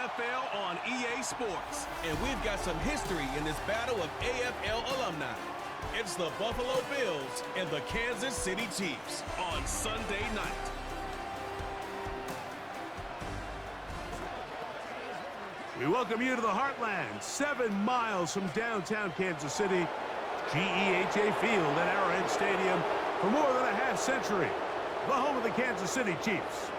NFL on EA Sports. And we've got some history in this battle of AFL alumni. It's the Buffalo Bills and the Kansas City Chiefs on Sunday night. We welcome you to the Heartland, 7 miles from downtown Kansas City, GEHA Field at Arrowhead Stadium for more than a half century, the home of the Kansas City Chiefs.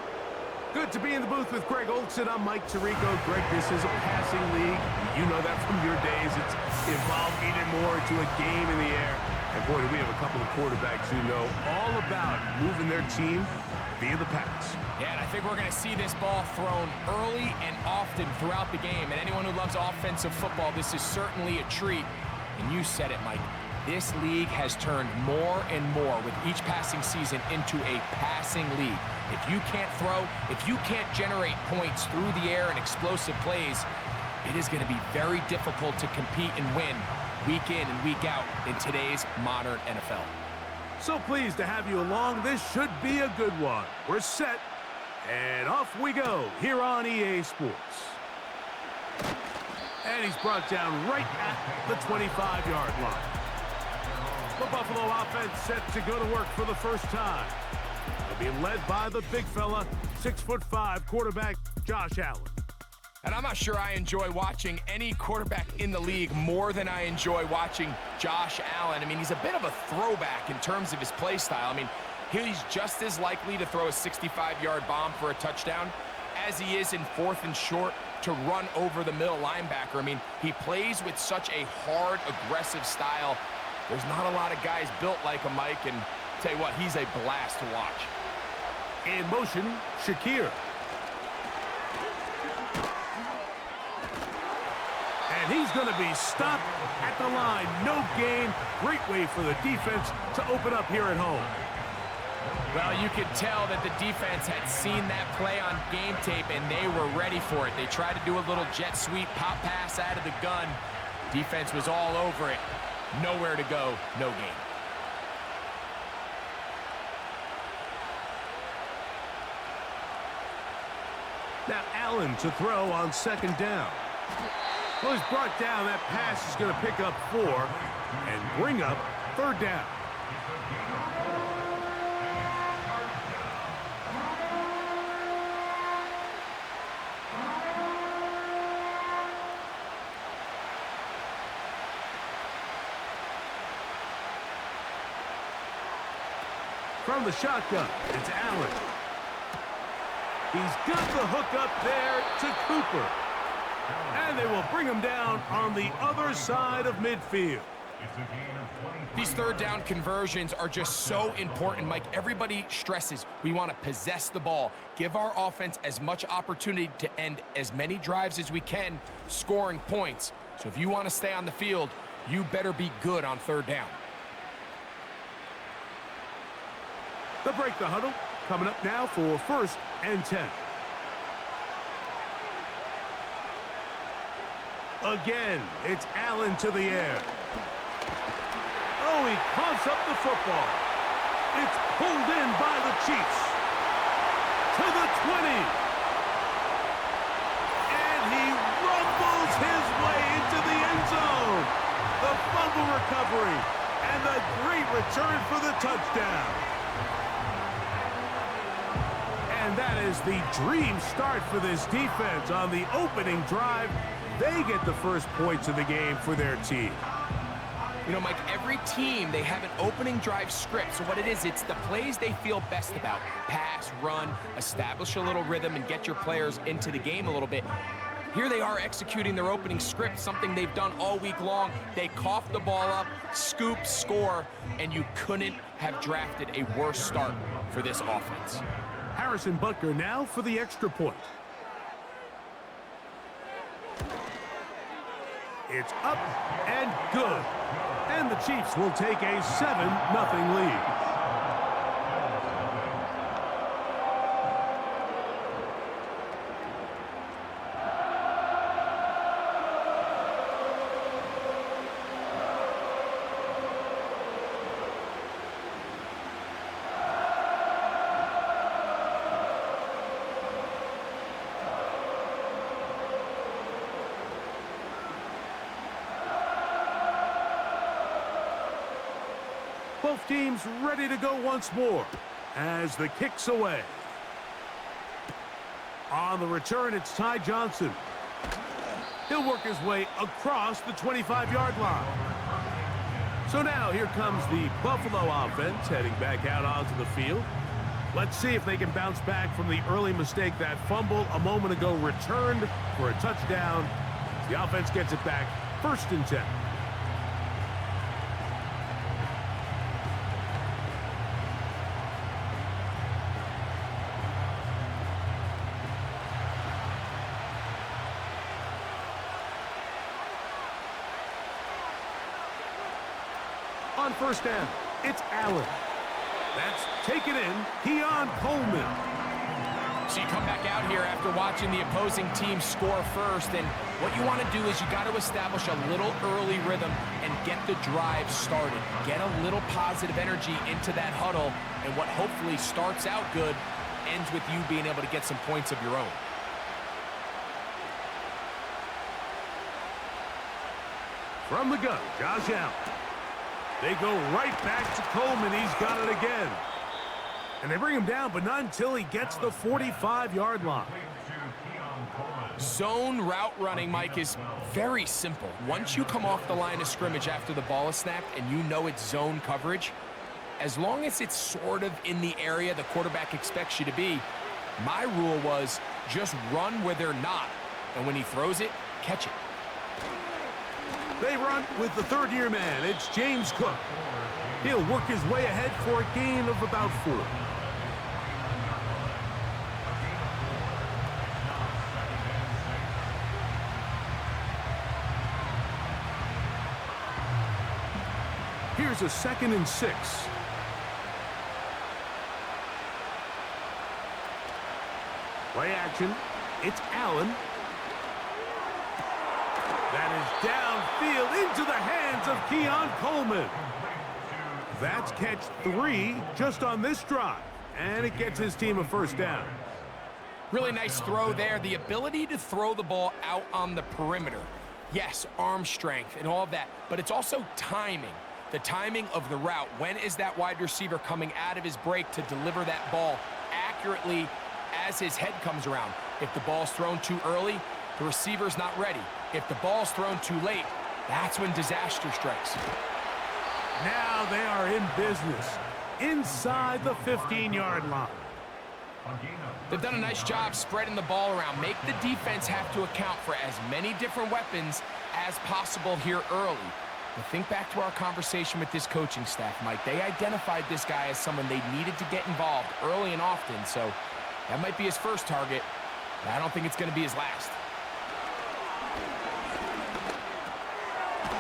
Good to be in the booth with Greg Olson. I'm Mike Tirico. Greg, this is a passing league. You know that from your days. It's evolved even more to a game in the air. And boy, do we have a couple of quarterbacks who know all about moving their team via the pass. Yeah, and I think we're going to see this ball thrown early and often throughout the game. And anyone who loves offensive football, this is certainly a treat. And you said it, Mike. This league has turned more and more with each passing season into a passing league. If you can't throw, if you can't generate points through the air and explosive plays, it is going to be very difficult to compete and win week in and week out in today's modern NFL. So pleased to have you along. This should be a good one. We're set, and off we go here on EA Sports. And he's brought down right at the 25-yard line. The Buffalo offense set to go to work for the first time. They'll be led by the big fella, 6'5" quarterback Josh Allen. And I'm not sure I enjoy watching any quarterback in the league more than I enjoy watching Josh Allen. I mean, he's a bit of a throwback in terms of his play style. I mean, he's just as likely to throw a 65-yard bomb for a touchdown as he is in 4th and short to run over the middle linebacker. I mean, he plays with such a hard, aggressive style. There's not a lot of guys built like him, Mike, and tell you what, he's a blast to watch. In motion, Shakir. And he's going to be stopped at the line. No gain. Great way for the defense to open up here at home. Well, you could tell that the defense had seen that play on game tape, and they were ready for it. They tried to do a little jet sweep, pop pass out of the gun. Defense was all over it. Nowhere to go, no gain. Now Allen to throw on 2nd down. Well, he's brought down. That pass is going to pick up 4 and bring up 3rd down. From the shotgun, it's Allen. He's got the hook up there to Cooper. And they will bring him down on the other side of midfield. These 3rd down conversions are just so important, Mike. Everybody stresses we want to possess the ball, give our offense as much opportunity to end as many drives as we can, scoring points. So if you want to stay on the field, you better be good on 3rd down. They'll break the huddle. Coming up now for 1st and 10. Again, it's Allen to the air. Oh, he coughs up the football. It's pulled in by the Chiefs. To the 20. And he rumbles his way into the end zone. The fumble recovery. And the great return for the touchdown. And that is the dream start for this defense on the opening drive. They get the first points of the game for their team. You know, Mike, every team, they have an opening drive script. So what it is, it's the plays they feel best about. Pass, run, establish a little rhythm, and get your players into the game a little bit. Here they are executing their opening script, something they've done all week long. They cough the ball up, scoop, score, and you couldn't have drafted a worse start for this offense. Harrison Butker now for the extra point. It's up and good. And the Chiefs will take a 7-0 lead. Both teams ready to go once more as the kick's away. On the return, it's Ty Johnson. He'll work his way across the 25-yard line. So now here comes the Buffalo offense heading back out onto the field. Let's see if they can bounce back from the early mistake. That fumble a moment ago returned for a touchdown. The offense gets it back, 1st and 10. On 1st down, it's Allen. That's taken in, Keon Coleman. So you come back out here after watching the opposing team score first, and what you want to do is you got to establish a little early rhythm and get the drive started. Get a little positive energy into that huddle, and what hopefully starts out good ends with you being able to get some points of your own. From the gun, Josh Allen. They go right back to Coleman. He's got it again. And they bring him down, but not until he gets the 45-yard line. Zone route running, Mike, is very simple. Once you come off the line of scrimmage after the ball is snapped and you know it's zone coverage, as long as it's sort of in the area the quarterback expects you to be, my rule was just run where they're not. And when he throws it, catch it. They run with the 3rd-year man. It's James Cook. He'll work his way ahead for a gain of about 4. Here's a 2nd and 6. Play action. It's Allen. That is downfield into the hands of Keon Coleman. That's catch 3 just on this drive, and it gets his team a 1st down. Really nice throw there. The ability to throw the ball out on the perimeter. Yes, arm strength and all of that, but it's also timing. The timing of the route. When is that wide receiver coming out of his break to deliver that ball accurately as his head comes around? If the ball's thrown too early, the receiver's not ready. If the ball's thrown too late, that's when disaster strikes. Now they are in business inside the 15-yard line. They've done a nice job spreading the ball around. Make the defense have to account for as many different weapons as possible here early. But think back to our conversation with this coaching staff, Mike. They identified this guy as someone they needed to get involved early and often, so that might be his first target, but I don't think it's going to be his last.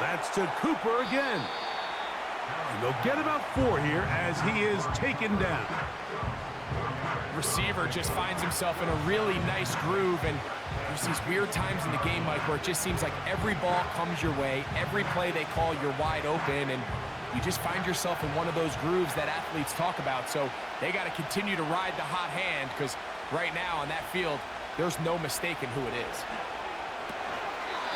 That's to Cooper again. And they'll get about 4 here as he is taken down. Receiver just finds himself in a really nice groove, and there's these weird times in the game, Mike, where it just seems like every ball comes your way, every play they call, you're wide open, and you just find yourself in one of those grooves that athletes talk about. So they got to continue to ride the hot hand, because right now on that field, there's no mistaking who it is.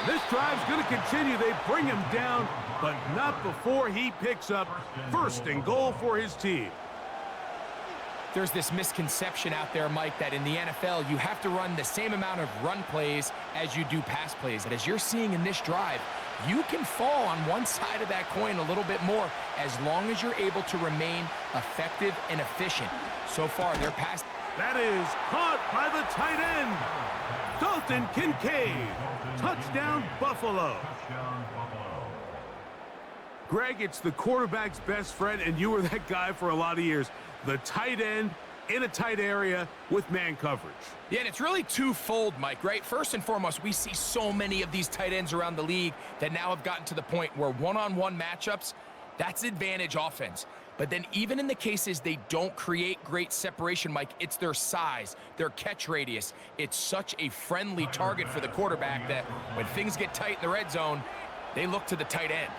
This drive's going to continue. They bring him down, but not before he picks up 1st and goal for his team. There's this misconception out there, Mike, that in the NFL, you have to run the same amount of run plays as you do pass plays. And as you're seeing in this drive, you can fall on one side of that coin a little bit more as long as you're able to remain effective and efficient. So far, they're past. That is caught by the tight end, Dalton Kincaid. Touchdown, Buffalo. Greg, it's the quarterback's best friend, and you were that guy for a lot of years. The tight end in a tight area with man coverage. Yeah, and it's really twofold, Mike, right? First and foremost, we see so many of these tight ends around the league that now have gotten to the point where one-on-one matchups, that's advantage offense. But then even in the cases they don't create great separation, Mike, it's their size, their catch radius. It's such a friendly target for the quarterback that when things get tight in the red zone, they look to the tight end.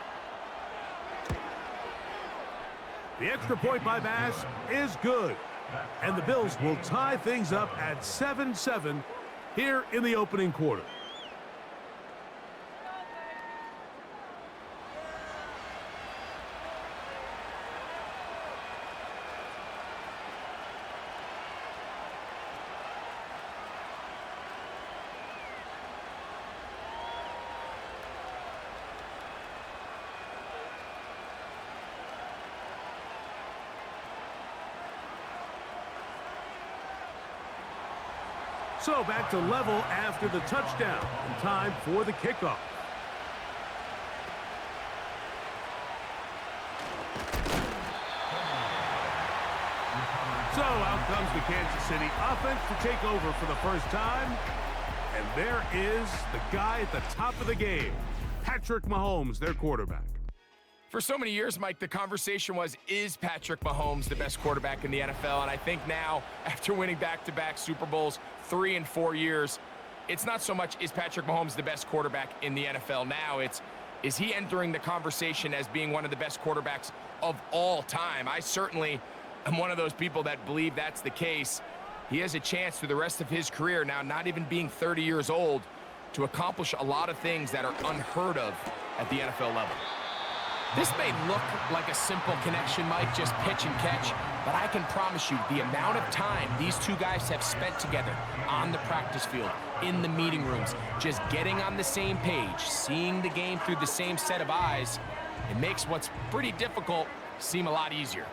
The extra point by Bass is good. And the Bills will tie things up at 7-7 here in the opening quarter. So back to level after the touchdown. And time for the kickoff. So out comes the Kansas City offense to take over for the first time. And there is the guy at the top of the game, Patrick Mahomes, their quarterback. For so many years, Mike, the conversation was, is Patrick Mahomes the best quarterback in the NFL? And I think now, after winning back-to-back Super Bowls 3 and 4 years, it's not so much, is Patrick Mahomes the best quarterback in the NFL now? It's, is he entering the conversation as being one of the best quarterbacks of all time? I certainly am one of those people that believe that's the case. He has a chance through the rest of his career, now not even being 30 years old, to accomplish a lot of things that are unheard of at the NFL level. This may look like a simple connection, Mike, just pitch and catch, but I can promise you the amount of time these two guys have spent together on the practice field, in the meeting rooms, just getting on the same page, seeing the game through the same set of eyes, it makes what's pretty difficult seem a lot easier.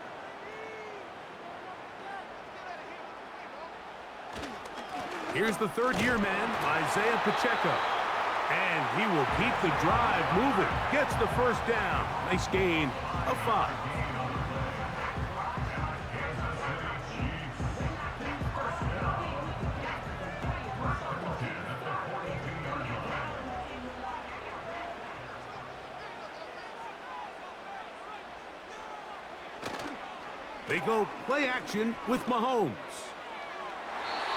Here's the third-year man, Isaiah Pacheco. And he will keep the drive moving. Gets the first down. Nice gain of 5. They go play action with Mahomes.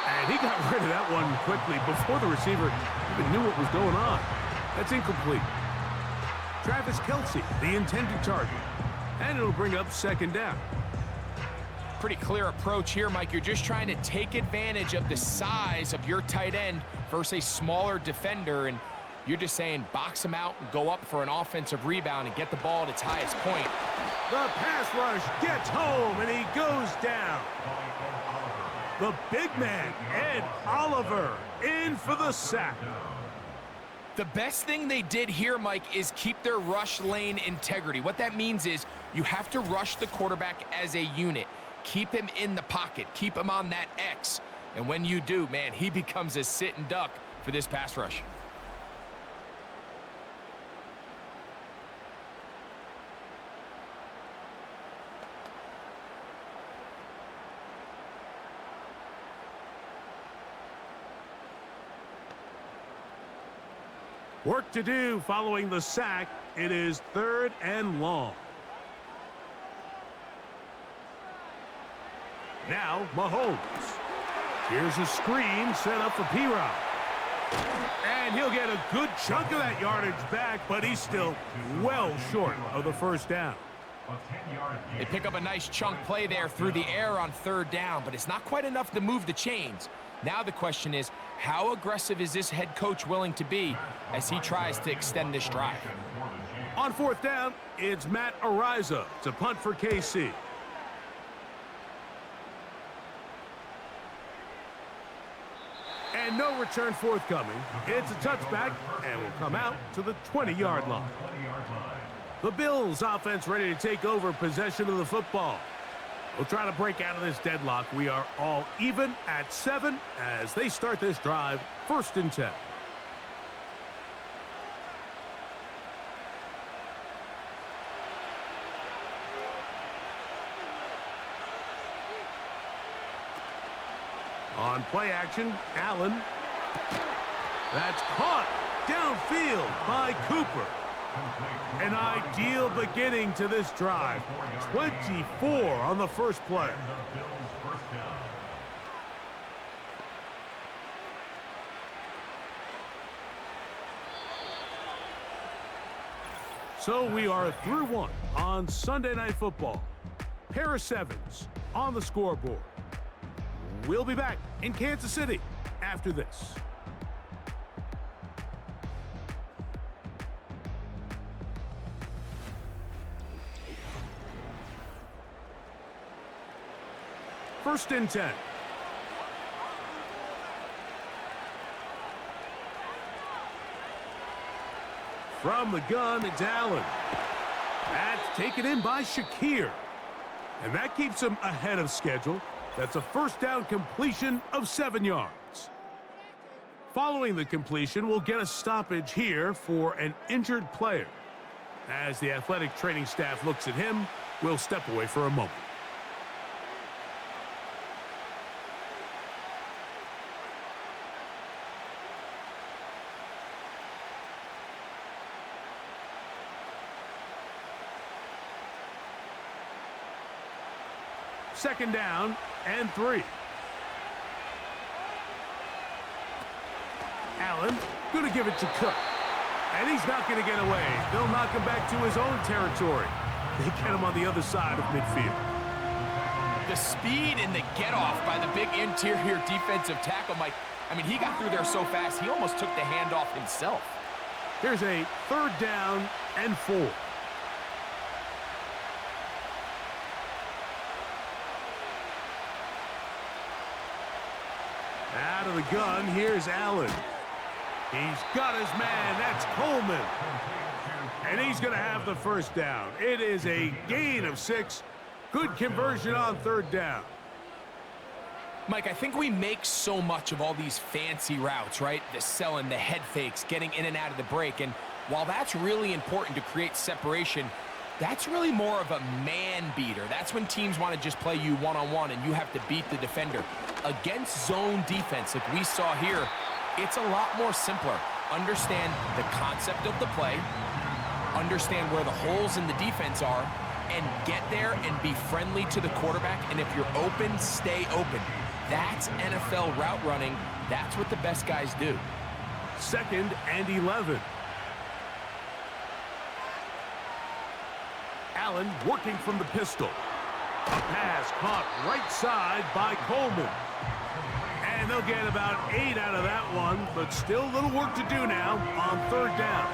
And he got rid of that one quickly before the receiver even knew what was going on. That's incomplete. Travis Kelce, the intended target. And it'll bring up second down. Pretty clear approach here, Mike. You're just trying to take advantage of the size of your tight end versus a smaller defender, and you're just saying box him out and go up for an offensive rebound and get the ball at its highest point. The pass rush gets home, and he goes down. The big man, Ed Oliver, in for the sack. The best thing they did here, Mike, is keep their rush lane integrity. What that means is you have to rush the quarterback as a unit. Keep him in the pocket. Keep him on that X. And when you do, man, he becomes a sitting duck for this pass rush. Work to do following the sack. It is 3rd and long. Now Mahomes. Here's a screen set up for P-Rod. And he'll get a good chunk of that yardage back, but he's still well short of the first down. They pick up a nice chunk play there through the air on 3rd down, but it's not quite enough to move the chains. Now the question is, how aggressive is this head coach willing to be as he tries to extend this drive? On 4th down, it's Matt Ariza to punt for KC. And no return forthcoming. It's a touchback and will come out to the 20-yard line. The Bills offense ready to take over possession of the football. We'll try to break out of this deadlock. We are all even at 7 as they start this drive, 1st and 10. On play action, Allen. That's caught downfield by Cooper. An ideal beginning to this drive. 24 on the first play. So we are through 1 on Sunday Night Football. Pair of 7s on the scoreboard. We'll be back in Kansas City after this. First and 10. From the gun, it's Allen. That's taken in by Shakir. And that keeps him ahead of schedule. That's a first down completion of 7 yards. Following the completion, we'll get a stoppage here for an injured player. As the athletic training staff looks at him, we'll step away for a moment. Second down and 3. Allen going to give it to Cook. And he's not going to get away. They'll knock him back to his own territory. They get him on the other side of midfield. The speed and the get-off by the big interior defensive tackle, Mike. I mean, he got through there so fast, he almost took the handoff himself. Here's a third down and 4. Out of the gun, here's Allen. He's got his man, that's Coleman. And he's going to have the first down. It is a gain of 6. Good conversion on third down. Mike, I think we make so much of all these fancy routes, right? The selling, the head fakes, getting in and out of the break. And while that's really important to create separation, that's really more of a man beater. That's when teams want to just play you one-on-one and you have to beat the defender. Against zone defense, like we saw here, it's a lot more simpler. Understand the concept of the play, understand where the holes in the defense are, and get there and be friendly to the quarterback. And if you're open, stay open. That's NFL route running. That's what the best guys do. Second and 11. Allen working from the pistol. A pass caught right side by Coleman. And they'll get about 8 out of that one, but still a little work to do now on third down.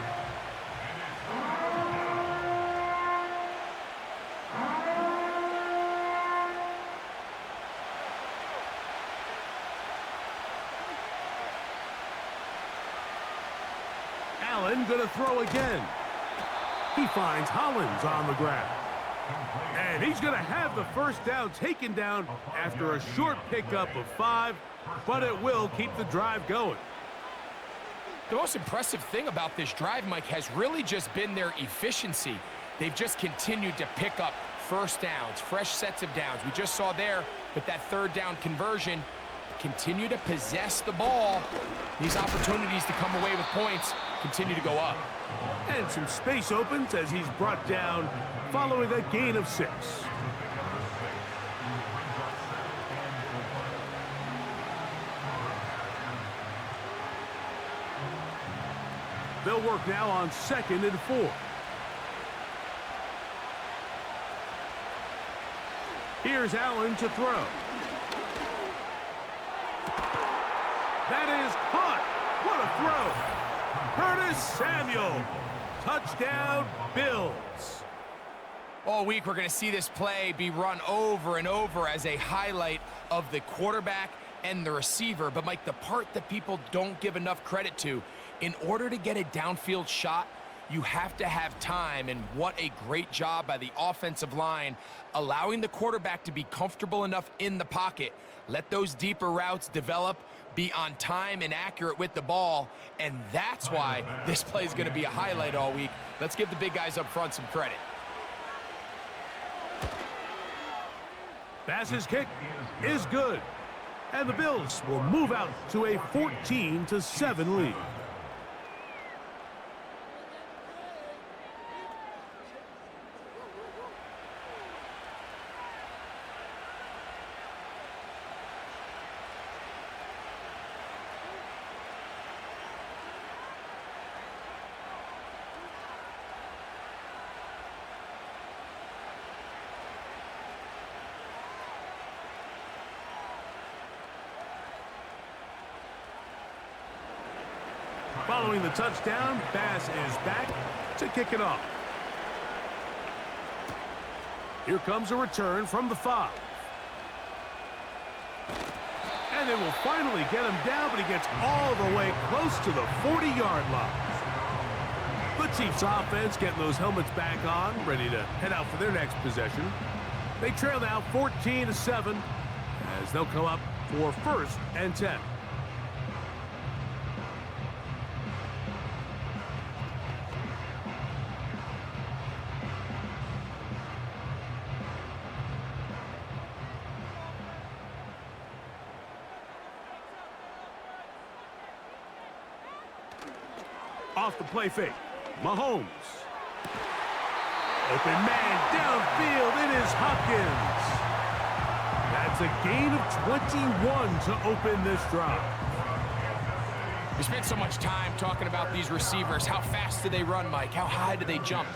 Allen going to throw again. He finds Hollins on the ground. And he's going to have the first down taken down after a short pickup of 5, but it will keep the drive going. The most impressive thing about this drive, Mike, has really just been their efficiency. They've just continued to pick up first downs, fresh sets of downs. We just saw there with that third down conversion, continue to possess the ball. These opportunities to come away with points continue to go up. And some space opens as he's brought down following a gain of 6. They'll work now on 2nd and 4. Here's Allen to throw. That is caught. What a throw. Curtis Samuel. Touchdown, Bills. All week, we're going to see this play be run over and over as a highlight of the quarterback and the receiver. But, Mike, the part that people don't give enough credit to, in order to get a downfield shot, you have to have time. And what a great job by the offensive line, allowing the quarterback to be comfortable enough in the pocket. Let those deeper routes develop, be on time and accurate with the ball, and that's why this play is going to be a highlight all week. Let's give the big guys up front some credit. Bass's kick is good, and the Bills will move out to a 14-7 lead. Following the touchdown, Bass is back to kick it off. Here comes a return from the 5. And they will finally get him down, but he gets all the way close to the 40-yard line. The Chiefs offense getting those helmets back on, ready to head out for their next possession. They trail now 14-7 as they'll come up for 1st and 10. Off the play fake. Mahomes. Open man downfield. It is Hopkins. That's a gain of 21 to open this drive. We spent so much time talking about these receivers. How fast do they run, Mike? How high do they jump?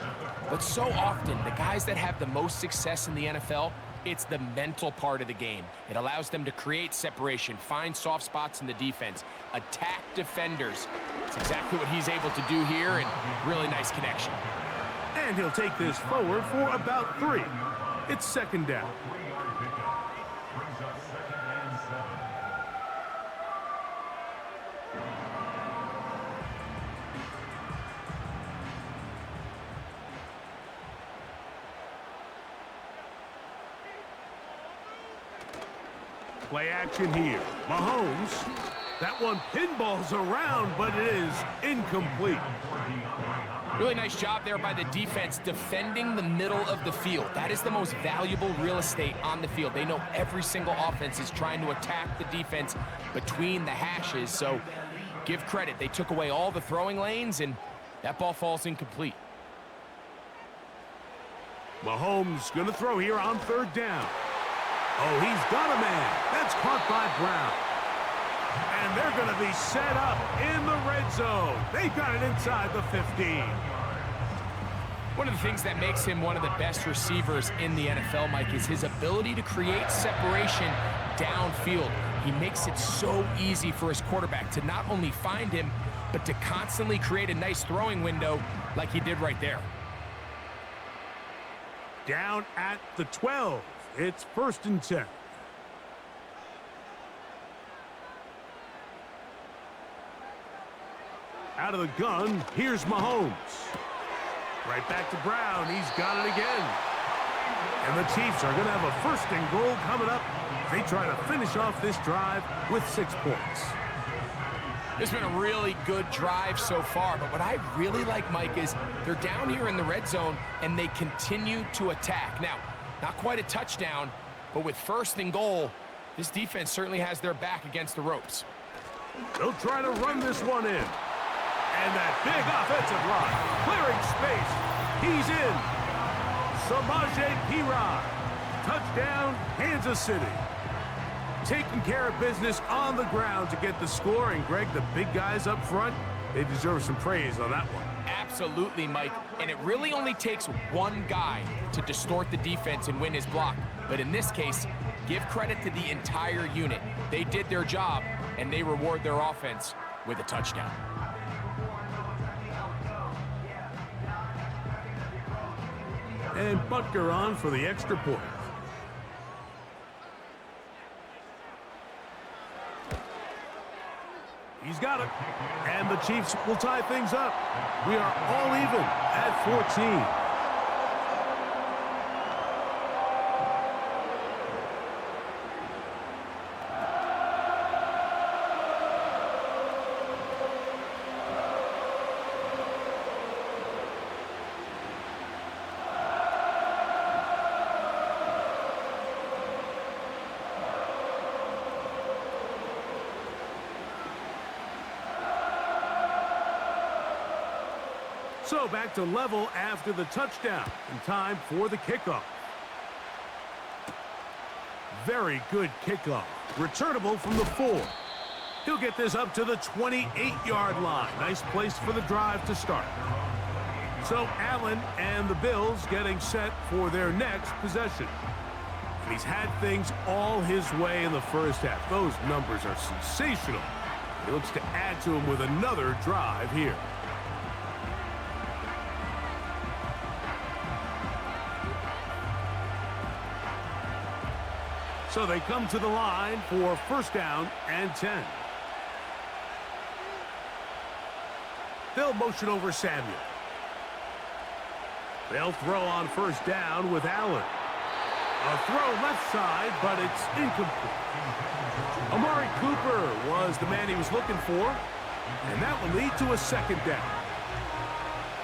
But so often, the guys that have the most success in the NFL, it's the mental part of the game. It allows them to create separation, find soft spots in the defense, attack defenders. It's exactly what he's able to do here, and really nice connection. And he'll take this forward for about 3. It's second down. Play action here. Mahomes. That one pinballs around, but it is incomplete. Really nice job there by the defense defending the middle of the field. That is the most valuable real estate on the field. They know every single offense is trying to attack the defense between the hashes, so give credit. They took away all the throwing lanes, and that ball falls incomplete. Mahomes going to throw here on third down. Oh, he's got a man. That's caught by Brown. And they're going to be set up in the red zone. They've got it inside the 15. One of the things that makes him one of the best receivers in the NFL, Mike, is his ability to create separation downfield. He makes it so easy for his quarterback to not only find him, but to constantly create a nice throwing window like he did right there. Down at the 12. It's 1st and 10. Out of the gun, here's Mahomes. Right back to Brown. He's got it again. And the Chiefs are going to have a 1st and goal coming up. They try to finish off this drive with 6 points. It's been a really good drive so far, but what I really like, Mike, is they're down here in the red zone, and they continue to attack. Now, not quite a touchdown, but with 1st and goal, this defense certainly has their back against the ropes. They'll try to run this one in. And that big offensive line, clearing space. He's in. Samaje Perine. Touchdown, Kansas City. Taking care of business on the ground to get the score. And, Greg, the big guys up front, they deserve some praise on that one. Absolutely, Mike. And it really only takes one guy to distort the defense and win his block. But in this case, give credit to the entire unit. They did their job, and they reward their offense with a touchdown. And Butker on for the extra point. He's got it. And the Chiefs will tie things up. We are all even at 14. So back to level after the touchdown, and time for the kickoff. Very good kickoff. Returnable from the 4. He'll get this up to the 28-yard line. Nice place for the drive to start. So Allen and the Bills getting set for their next possession. And he's had things all his way in the first half. Those numbers are sensational. He looks to add to them with another drive here. So they come to the line for 1st down and 10. They'll motion over Samuel. They'll throw on 1st down with Allen. A throw left side, but it's incomplete. Amari Cooper was the man he was looking for, and that will lead to a 2nd down.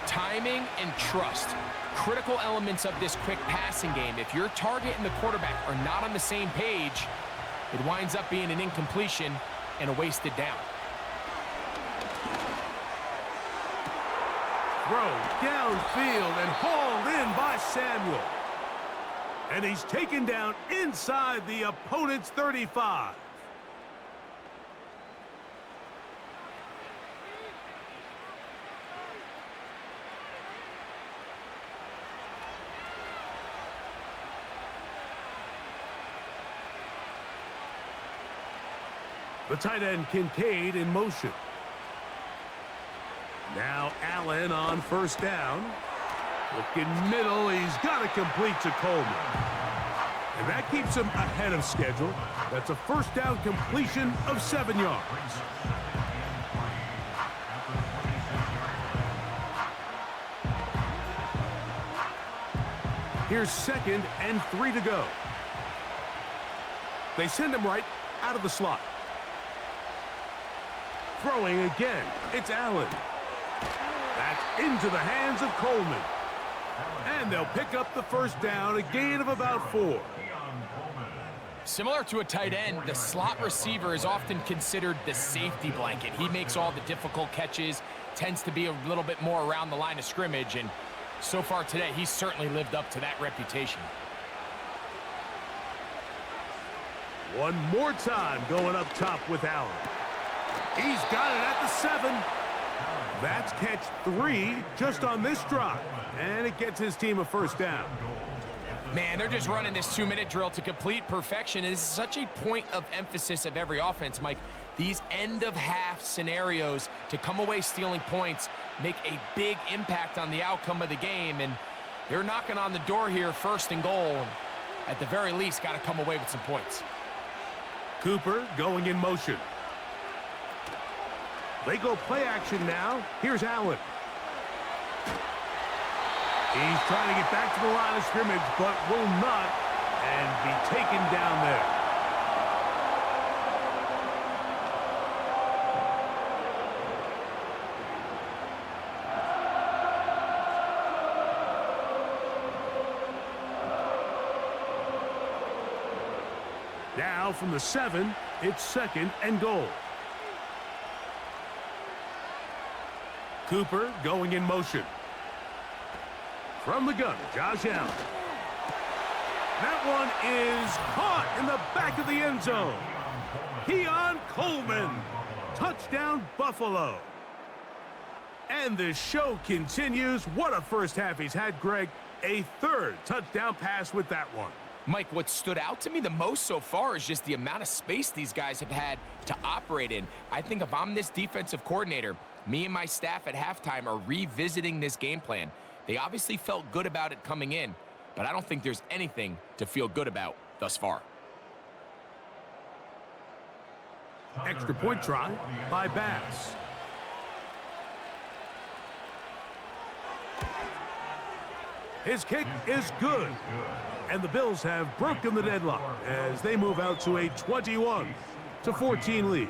Timing and trust. Critical elements of this quick passing game. If your target and the quarterback are not on the same page, it winds up being an incompletion and a wasted down. throw downfield and hauled in by Samuel. And he's taken down inside the opponent's 35. The tight end Kincaid in motion. Now Allen on first down. Looking middle, he's got to complete to Coleman. And that keeps him ahead of schedule. That's a first down completion of 7 yards. Here's 2nd and 3 to go. They send him right out of the slot. Throwing again, it's Allen. That's into the hands of Coleman. And they'll pick up the first down, a gain of about 4. Similar to a tight end, the slot receiver is often considered the safety blanket. He makes all the difficult catches, tends to be a little bit more around the line of scrimmage, and so far today, he's certainly lived up to that reputation. One more time going up top with Allen. He's got it at the 7. That's catch 3 just on this drive. And it gets his team a first down. Man, they're just running this 2-minute drill to complete perfection. And this is such a point of emphasis of every offense, Mike. These end-of-half scenarios to come away stealing points make a big impact on the outcome of the game. And they're knocking on the door here, 1st and goal. At the very least, got to come away with some points. Cooper going in motion. They go play action now. Here's Allen. He's trying to get back to the line of scrimmage, but will not, and be taken down there. Now from the 7, it's 2nd and goal. Cooper going in motion. From the gun, Josh Allen. That one is caught in the back of the end zone. Keon Coleman. Touchdown, Buffalo. And the show continues. What a first half he's had, Greg. A 3rd touchdown pass with that one. Mike, what stood out to me the most so far is just the amount of space these guys have had to operate in. I think if I'm this defensive coordinator, me and my staff at halftime are revisiting this game plan. They obviously felt good about it coming in, but I don't think there's anything to feel good about thus far. Extra point try by Bass. His kick is good. And the Bills have broken the deadlock as they move out to a 21-14 lead.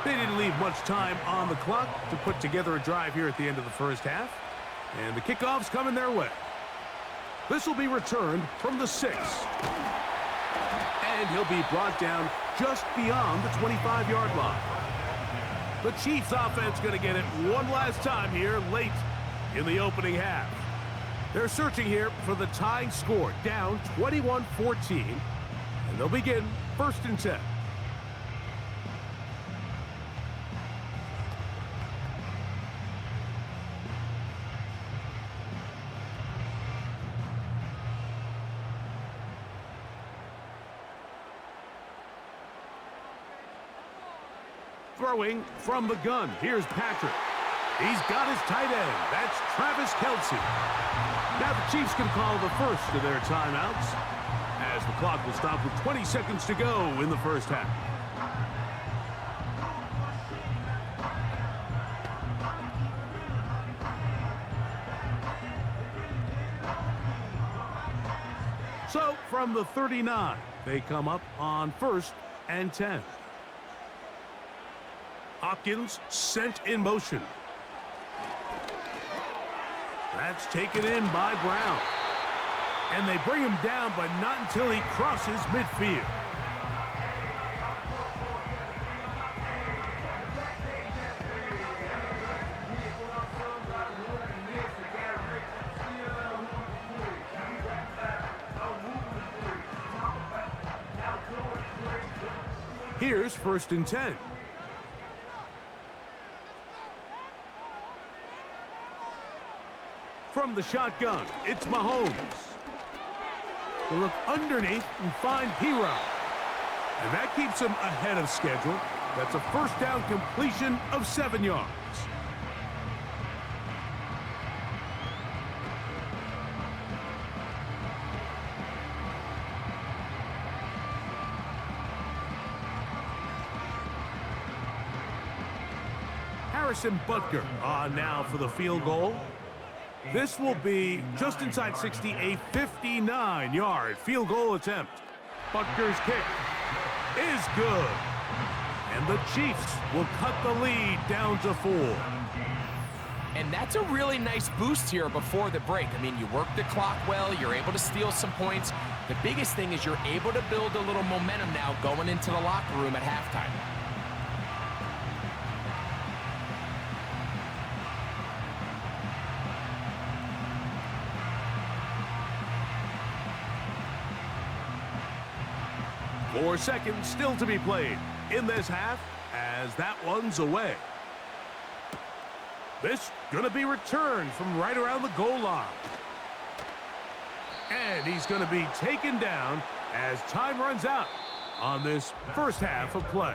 They didn't leave much time on the clock to put together a drive here at the end of the first half. And the kickoff's coming their way. This will be returned from the 6. And he'll be brought down just beyond the 25-yard line. The Chiefs offense going to get it one last time here late in the opening half. They're searching here for the tying score, down 21-14. And they'll begin 1st and 10. Throwing from the gun. Here's Patrick. He's got his tight end. That's Travis Kelce. Now the Chiefs can call the first of their timeouts as the clock will stop with 20 seconds to go in the first half. So from the 39, they come up on 1st and 10. Hopkins sent in motion. That's taken in by Brown. And they bring him down, but not until he crosses midfield. Here's 1st and 10. From the shotgun, it's Mahomes. They look underneath and find P-Rob. And that keeps him ahead of schedule. That's a 1st down completion of 7 yards. Harrison Butker on now for the field goal. This will be just inside 60, a 59-yard field goal attempt. Butker's kick is good. And the Chiefs will cut the lead down to 4. And that's a really nice boost here before the break. I mean, you work the clock well, you're able to steal some points. The biggest thing is you're able to build a little momentum now going into the locker room at halftime. Four seconds still to be played in this half as that one's away. This gonna be returned from right around the goal line. And he's gonna be taken down as time runs out on this first half of play.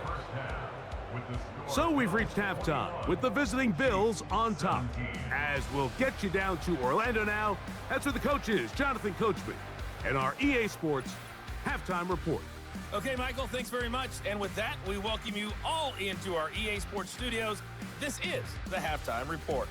So we've reached halftime with the visiting Bills on top. As we'll get you down to Orlando now, that's where the coach is, Jonathan Coachman, and our EA Sports halftime report. Okay, Michael, thanks very much. And with that, we welcome you all into our EA Sports studios. This is the Halftime Report.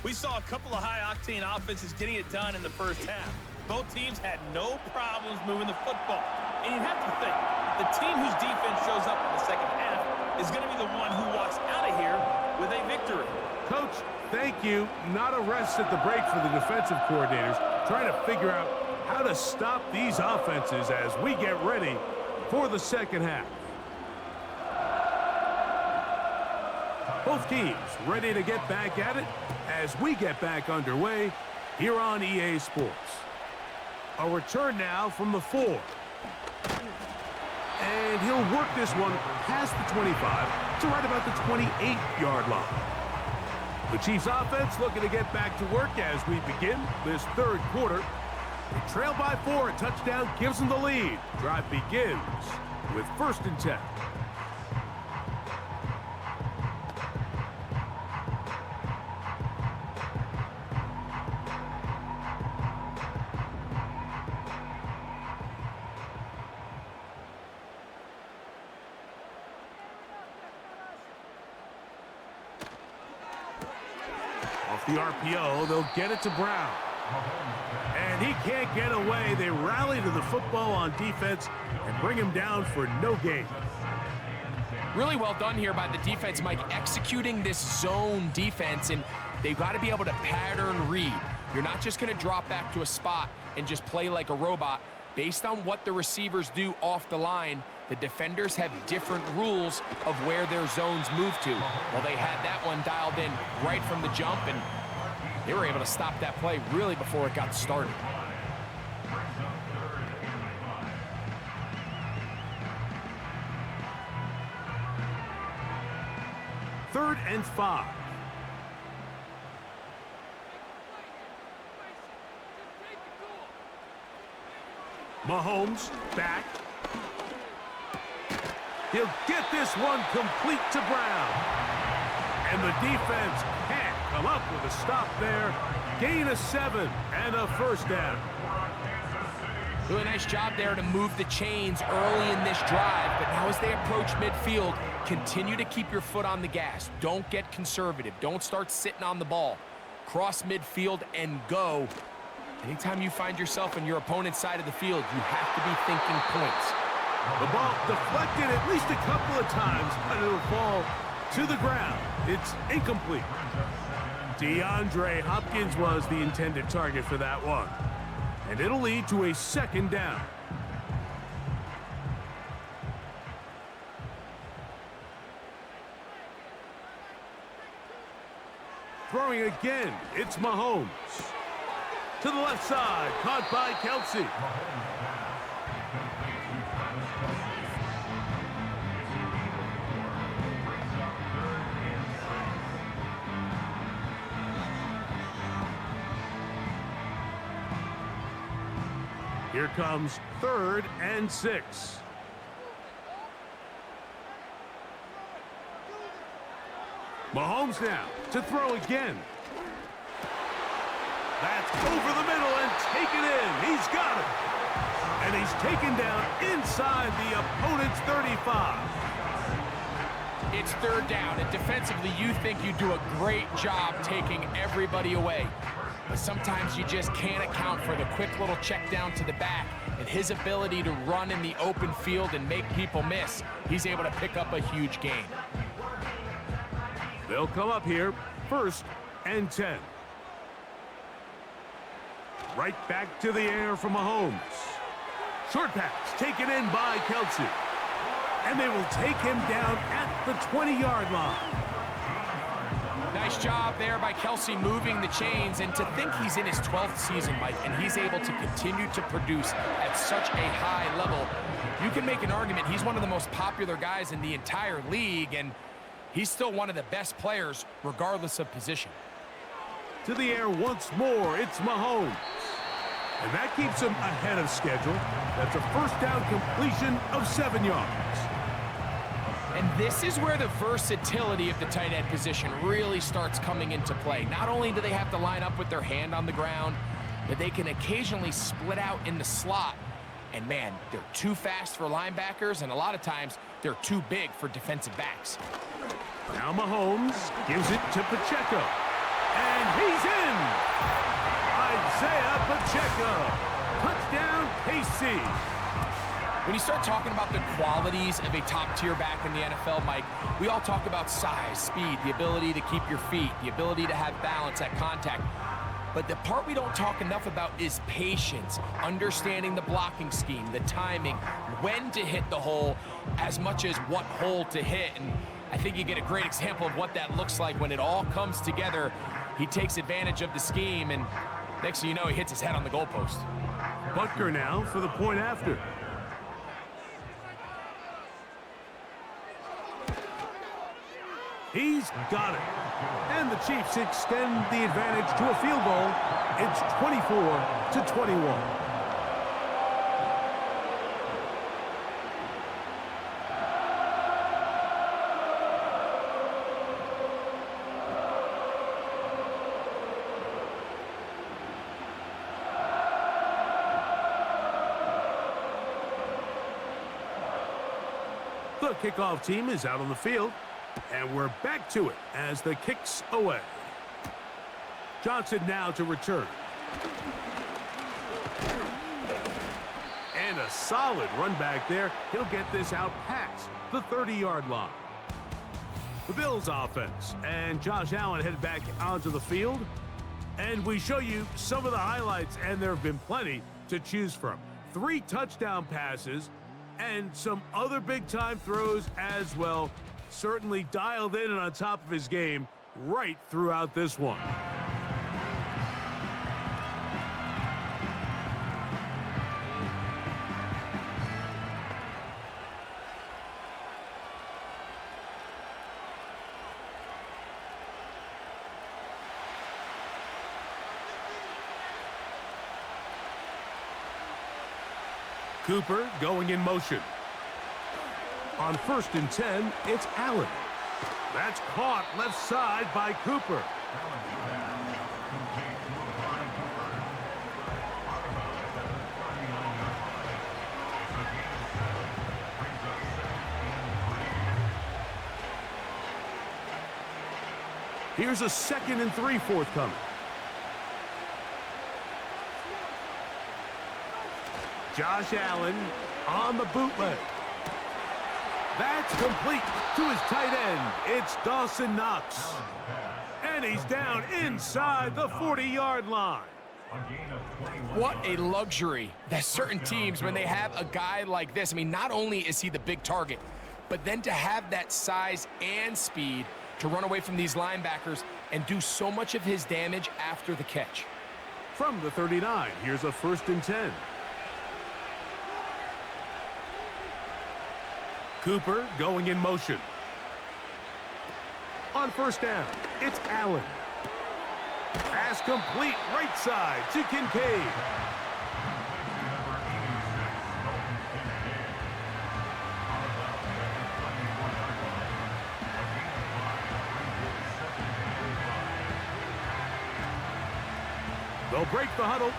We saw a couple of high-octane offenses getting it done in the first half. Both teams had no problems moving the football. And you have to think, the team whose defense shows up in the second half is going to be the one who walks out of here with a victory. Coach, thank you. Not a rest at the break for the defensive coordinators, trying to figure out how to stop these offenses as we get ready for the second half. Both teams ready to get back at it as we get back underway here on EA Sports. A return now from the 4. And he'll work this one past the 25 to right about the 28-yard line. The Chiefs offense looking to get back to work as we begin this third quarter. They trail by 4, a touchdown gives them the lead. Drive begins with 1st and 10. Off the RPO, they'll get it to Brown. And he can't get away. They rally to the football on defense and bring him down for no gain. Really well done here by the defense, Mike, executing this zone defense, and they've got to be able to pattern read. You're not just going to drop back to a spot and just play like a robot. Based on what the receivers do off the line, the defenders have different rules of where their zones move to. Well, they had that one dialed in right from the jump, and they were able to stop that play really before it got started. Third and 5. Mahomes back. He'll get this one complete to Brown. And the defense can't come up with a stop there. Gain of 7 and a 1st down. Really nice job there to move the chains early in this drive, but now as they approach midfield, continue to keep your foot on the gas. Don't get conservative. Don't start sitting on the ball. Cross midfield and go. Anytime you find yourself on your opponent's side of the field, you have to be thinking points. The ball deflected at least a couple of times, but it'll fall to the ground. It's incomplete. DeAndre Hopkins was the intended target for that one. And it'll lead to a second down. Throwing again, it's Mahomes. To the left side, caught by Kelsey. Here comes 3rd and 6. Mahomes now to throw again. That's over the middle and taken in. He's got it. And he's taken down inside the opponent's 35. It's 3rd down, and defensively you think you do a great job taking everybody away. But sometimes you just can't account for the quick little check down to the back and his ability to run in the open field and make people miss. He's able to pick up a huge gain. They'll come up here, 1st and 10. Right back to the air from Mahomes. Short pass taken in by Kelsey. And they will take him down at the 20-yard line. Nice job there by Kelsey moving the chains, and to think he's in his 12th season, Mike, and he's able to continue to produce at such a high level. You can make an argument he's one of the most popular guys in the entire league, and he's still one of the best players regardless of position. To the air once more, it's Mahomes. And that keeps him ahead of schedule. That's a 1st down completion of 7 yards. And this is where the versatility of the tight end position really starts coming into play. Not only do they have to line up with their hand on the ground, but they can occasionally split out in the slot. And man, they're too fast for linebackers, and a lot of times they're too big for defensive backs. Now Mahomes gives it to Pacheco. And he's in! Isaiah Pacheco. Touchdown, KC. When you start talking about the qualities of a top-tier back in the NFL, Mike, we all talk about size, speed, the ability to keep your feet, the ability to have balance at contact. But the part we don't talk enough about is patience, understanding the blocking scheme, the timing, when to hit the hole, as much as what hole to hit. And I think you get a great example of what that looks like when it all comes together. He takes advantage of the scheme, and next thing you know, he hits his head on the goalpost. Butker now for the point after. He's got it. And the Chiefs extend the advantage to a field goal. It's 24-21. The kickoff team is out on the field. And we're back to it as the kick's away. Johnson now to return. And a solid run back there. He'll get this out past the 30-yard line. The Bills offense and Josh Allen head back onto the field. And we show you some of the highlights, and there have been plenty to choose from. 3 touchdown passes and some other big-time throws as well. Certainly dialed in and on top of his game right throughout this one. Cooper going in motion. On 1st and 10, it's Allen. That's caught left side by Cooper. Here's a 2nd and 3 forthcoming. Josh Allen on the bootleg. That's complete to his tight end. It's Dawson Knox. And he's down inside the 40-yard line. What a luxury that certain teams, when they have a guy like this, I mean, not only is he the big target, but then to have that size and speed to run away from these linebackers and do so much of his damage after the catch. From the 39, here's a 1st and 10. Cooper going in motion. On 1st down, it's Allen. Pass complete, right side to Kincaid. They'll break the huddle.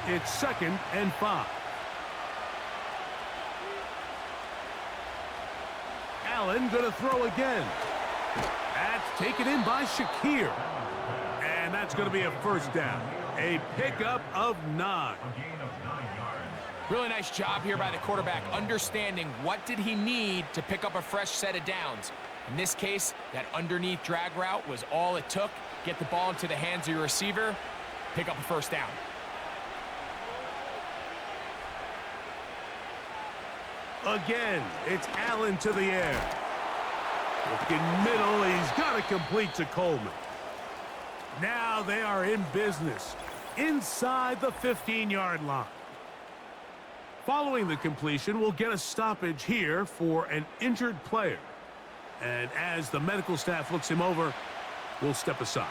It's 2nd and 5. Allen gonna throw again. That's taken in by Shakir. And that's gonna be a 1st down. A pickup of 9. Really nice job here by the quarterback, understanding what did he need to pick up a fresh set of downs. In this case, that underneath drag route was all it took. Get the ball into the hands of your receiver, pick up a 1st down. Again, it's Allen to the air. Looking middle, he's got to complete to Coleman. Now they are in business inside the 15-yard line. Following the completion, we'll get a stoppage here for an injured player. And as the medical staff looks him over, we'll step aside.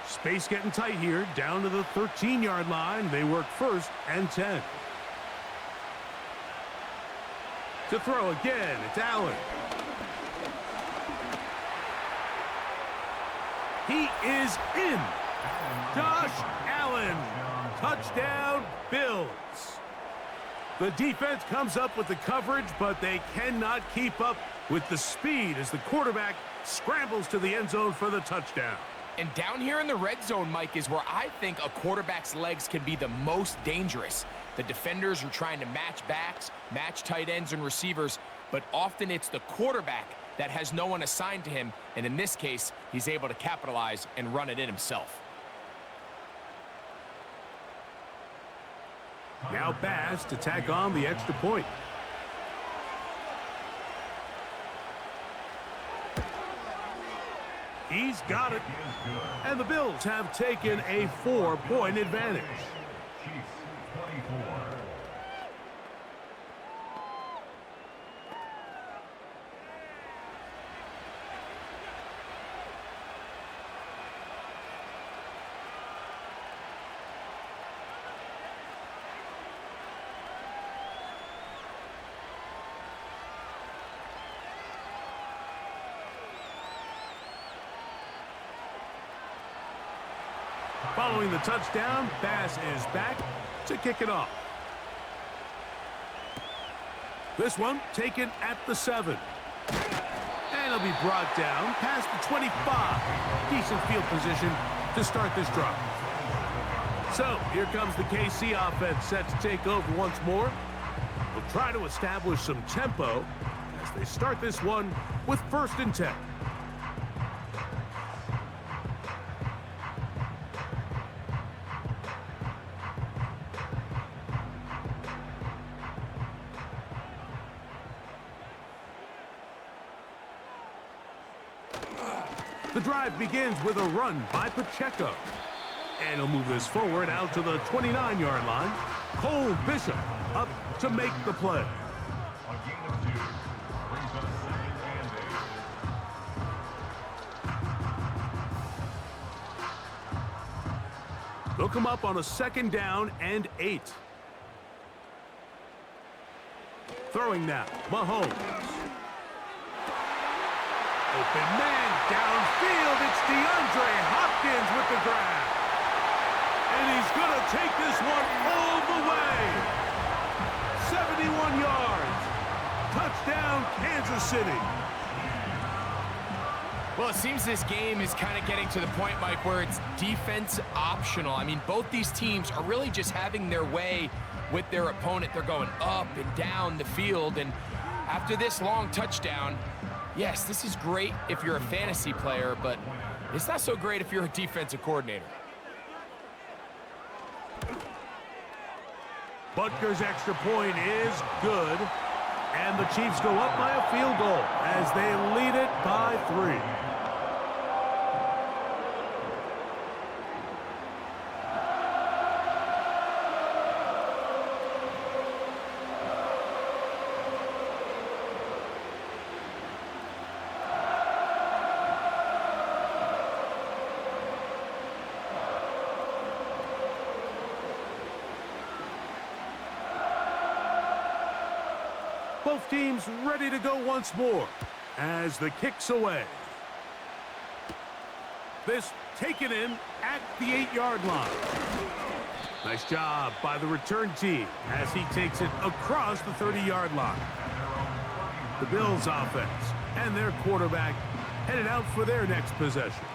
Space getting tight here, down to the 13-yard line. They work 1st and 10. To throw again, it's Allen. He is in. Josh Allen. Touchdown, Bills. The defense comes up with the coverage, but they cannot keep up with the speed as the quarterback scrambles to the end zone for the touchdown. And down here in the red zone, Mike, is where I think a quarterback's legs can be the most dangerous. The defenders are trying to match backs, match tight ends and receivers, but often it's the quarterback that has no one assigned to him, and in this case, he's able to capitalize and run it in himself. Now Bass to tack on the extra point. He's got it. And the Bills have taken a 4-point advantage. Following the touchdown, Bass is back to kick it off. This one taken at the 7. And it'll be brought down past the 25. Decent field position to start this drive. So here comes the KC offense set to take over once more. We'll try to establish some tempo as they start this one with 1st and 10. The drive begins with a run by Pacheco. And he'll move this forward out to the 29-yard line. Cole Bishop up to make the play. They'll come up on a 2nd down and 8. Throwing now, Mahomes. Open man downfield. It's DeAndre Hopkins with the grab. And he's going to take this one all the way. 71 Kansas City. Well, it seems this game is kind of getting to the point, Mike, where it's defense optional. I mean, both these teams are really just having their way with their opponent. They're going up and down the field, and after this long touchdown, yes, this is great if you're a fantasy player, but it's not so great if you're a defensive coordinator. Butker's extra point is good, and the Chiefs go up by a field goal as they lead it by 3. Both teams ready to go once more as the kick's away. This taken in at the 8-yard line. Nice job by the return team as he takes it across the 30-yard line. The Bills offense and their quarterback headed out for their next possession.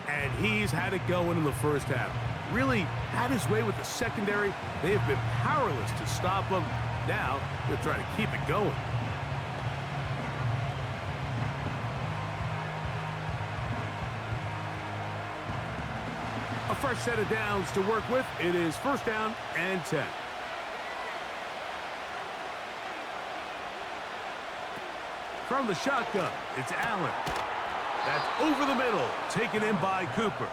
And he's had it going in the first half. Really had his way with the secondary. They have been powerless to stop him. Now, they're trying to keep it going. A fresh set of downs to work with. It is 1st down and 10. From the shotgun, it's Allen. That's over the middle, taken in by Cooper.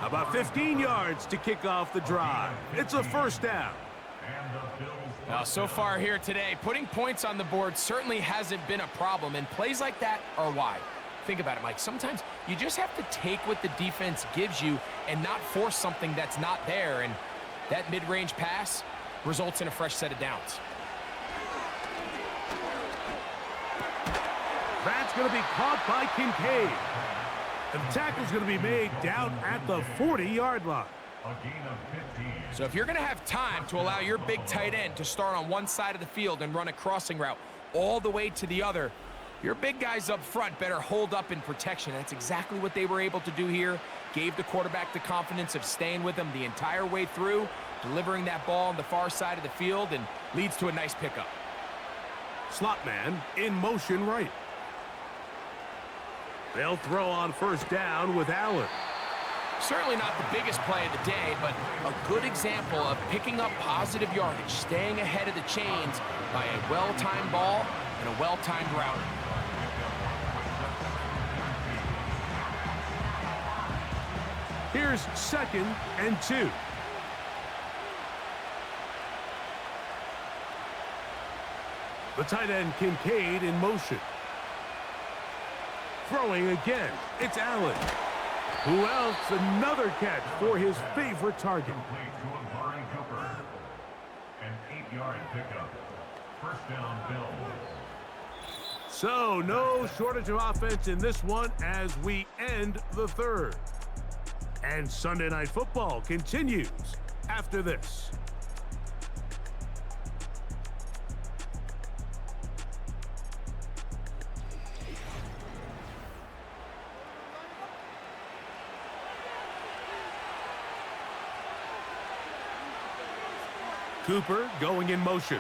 About 15 yards to kick off the drive. It's a 1st down. Now, so far here today, putting points on the board certainly hasn't been a problem, and plays like that are why. Think about it, Mike. Sometimes you just have to take what the defense gives you and not force something that's not there, and that mid-range pass results in a fresh set of downs. That's going to be caught by Kincaid. And the tackle's going to be made down at the 40-yard line. So if you're going to have time to allow your big tight end to start on one side of the field and run a crossing route all the way to the other, your big guys up front better hold up in protection. That's exactly what they were able to do here. Gave the quarterback the confidence of staying with him the entire way through, delivering that ball on the far side of the field, and leads to a nice pickup. Slot man in motion right. They'll throw on 1st down with Allen. Certainly not the biggest play of the day, but a good example of picking up positive yardage, staying ahead of the chains by a well-timed ball and a well-timed route. Here's 2nd and 2. The tight end Kincaid in motion. Throwing again, it's Allen. Who else? Another catch for his favorite target. An 8-yard pickup. 1st down, Bills. So, no shortage of offense in this one as we end the 3rd. And Sunday Night Football continues after this. Cooper going in motion.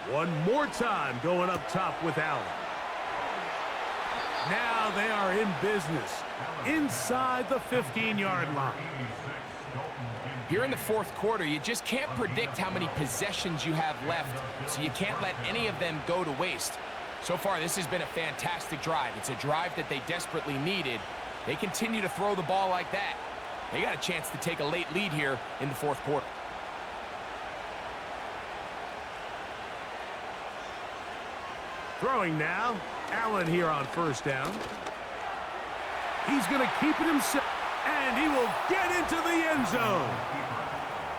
One more time going up top with Allen. Now they are in business inside the 15-yard line. Here in the 4th quarter, you just can't predict how many possessions you have left, so you can't let any of them go to waste. So far, this has been a fantastic drive. It's a drive that they desperately needed. They continue to throw the ball like that. They got a chance to take a late lead here in the 4th quarter. Throwing now, Allen here on 1st down. He's going to keep it himself, and he will get into the end zone.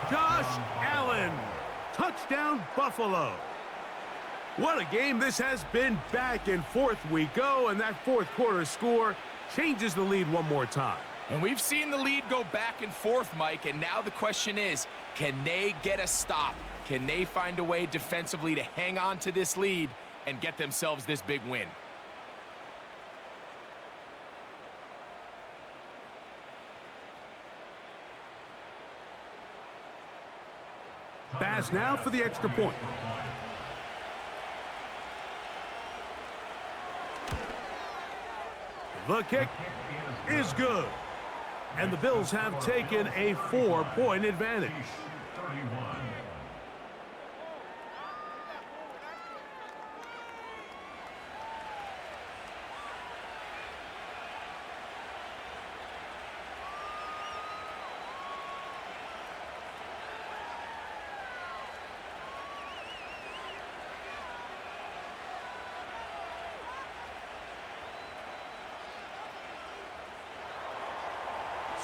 Josh Allen, touchdown Buffalo. What a game this has been. Back and forth we go, and that 4th quarter score changes the lead one more time. And we've seen the lead go back and forth, Mike, and now the question is, can they get a stop? Can they find a way defensively to hang on to this lead and get themselves this big win? Pass now for the extra point. The kick is good. And the Bills have taken a 4-point advantage. 31.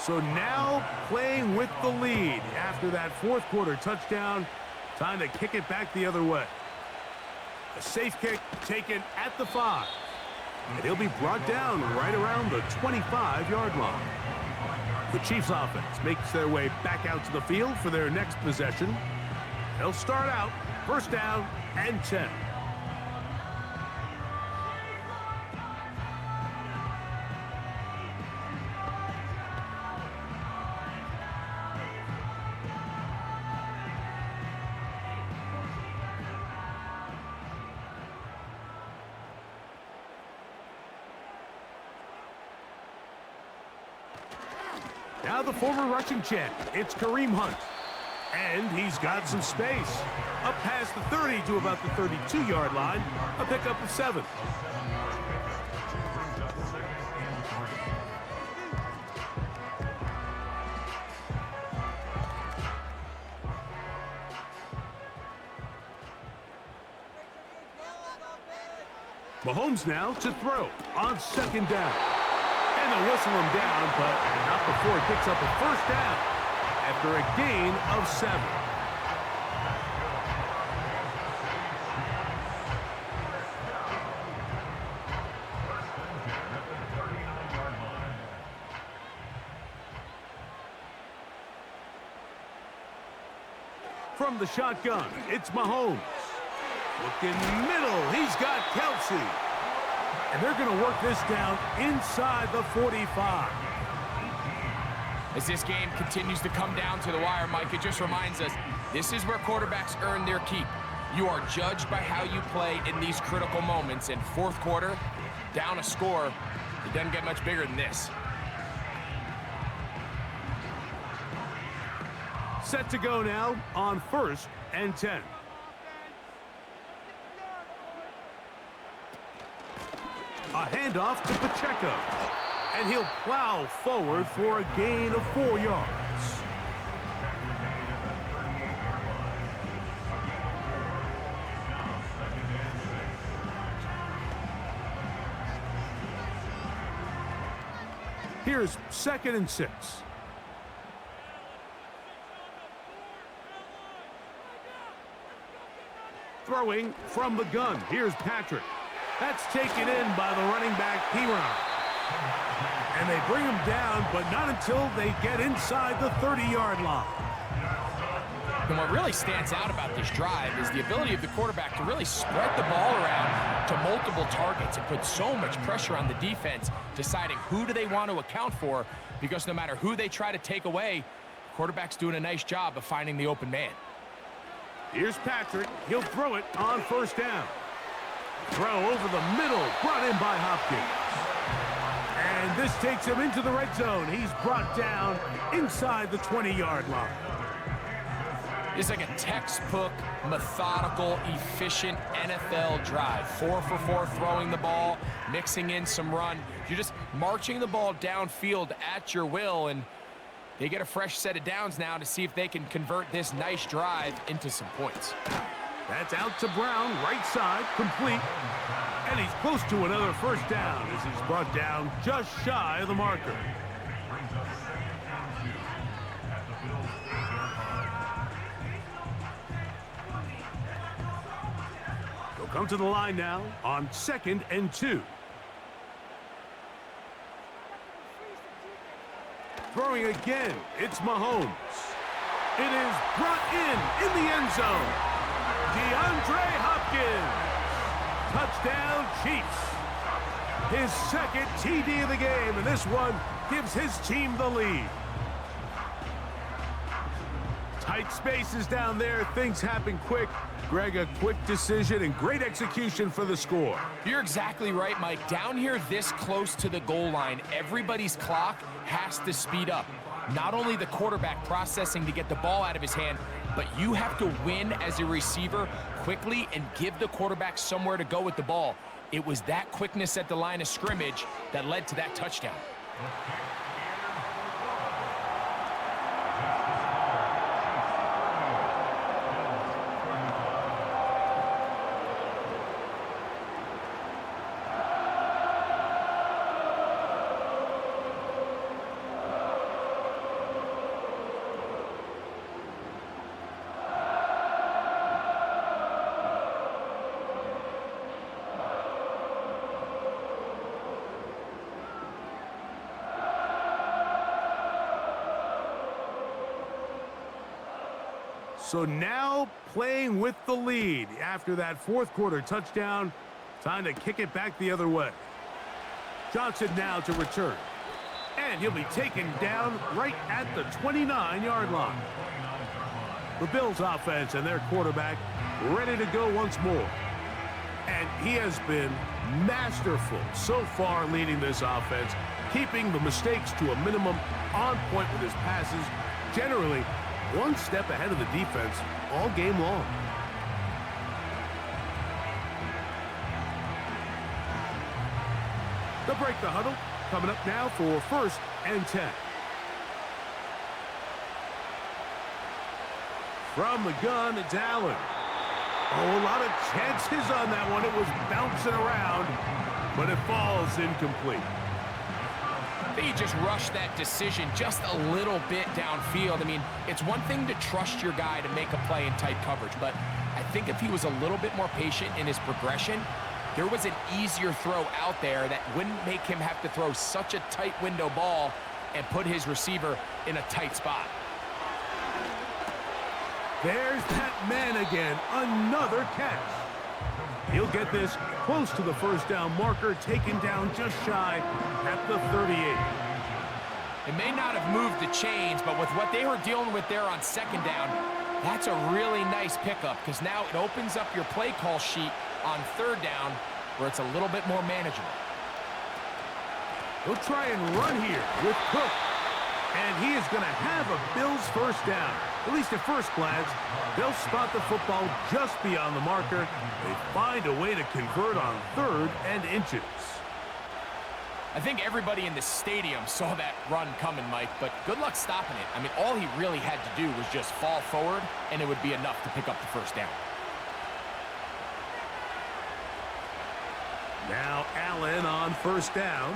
So now playing with the lead after that fourth quarter touchdown. Time to kick it back the other way. A safe kick taken at the 5. And he'll be brought down right around the 25-yard line. The Chiefs offense makes their way back out to the field for their next possession. They'll start out first down and 10. Now the former rushing champ, it's Kareem Hunt. And he's got some space. Up past the 30 to about the 32-yard line. A pickup of 7. Mahomes now to throw on second down. And they'll whistle him down, but not before he picks up a first down after a gain of 7. From the shotgun, it's Mahomes. Looking middle, he's got Kelsey. And they're going to work this down inside the 45. As this game continues to come down to the wire, Mike, it just reminds us, this is where quarterbacks earn their keep. You are judged by how you play in these critical moments. In fourth quarter, down a score, it doesn't get much bigger than this. Set to go now on first and 10. A handoff to Pacheco. And he'll plow forward for a gain of 4 yards. Here's 2nd and 6. Throwing from the gun. Here's Patrick. That's taken in by the running back, Piron. And they bring him down, but not until they get inside the 30-yard line. And what really stands out about this drive is the ability of the quarterback to really spread the ball around to multiple targets and put so much pressure on the defense, deciding who do they want to account for, because no matter who they try to take away, the quarterback's doing a nice job of finding the open man. Here's Patrick. He'll throw it on first down. Throw over the middle, brought in by Hopkins. And this takes him into the red zone. He's brought down inside the 20-yard line. It's like a textbook, methodical, efficient NFL drive. 4 for 4 throwing the ball, mixing in some run. You're just marching the ball downfield at your will, and they get a fresh set of downs now to see if they can convert this nice drive into some points. That's out to Brown, right side, complete. And he's close to another first down as he's brought down just shy of the marker. They'll come to the line now on 2nd and 2. Throwing again, it's Mahomes. It is brought in the end zone. DeAndre Hopkins. Touchdown, Chiefs. His second TD of the game, and this one gives his team the lead. Tight spaces down there. Things happen quick. Greg, a quick decision and great execution for the score. You're exactly right, Mike. Down here this close to the goal line, everybody's clock has to speed up. Not only the quarterback processing to get the ball out of his hand, but you have to win as a receiver quickly and give the quarterback somewhere to go with the ball. It was that quickness at the line of scrimmage that led to that touchdown. So now playing with the lead after that fourth quarter touchdown. Time to kick it back the other way. Johnson now to return. And he'll be taken down right at the 29-yard line. The Bills offense and their quarterback ready to go once more. And he has been masterful so far leading this offense, keeping the mistakes to a minimum, on point with his passes, generally one step ahead of the defense all game long. They'll break the huddle. Coming up now for 1st and 10. From the gun, it's Allen. Oh, a lot of chances on that one. It was bouncing around, but it falls incomplete. He just rushed that decision just a little bit downfield. I mean, it's one thing to trust your guy to make a play in tight coverage, but I think if he was a little bit more patient in his progression, there was an easier throw out there that wouldn't make him have to throw such a tight window ball and put his receiver in a tight spot. There's that man again. Another catch. He'll get this close to the first down marker, taken down just shy at the 38. It may not have moved the chains, but with what they were dealing with there on second down, that's a really nice pickup because now it opens up your play call sheet on third down where it's a little bit more manageable. He'll try and run here with Cook. And he is going to have a Bills first down. At least at first glance, they'll spot the football just beyond the marker. They find a way to convert on 3rd and inches. I think everybody in the stadium saw that run coming, Mike, but good luck stopping it. I mean, all he really had to do was just fall forward, and it would be enough to pick up the first down. Now Allen on first down.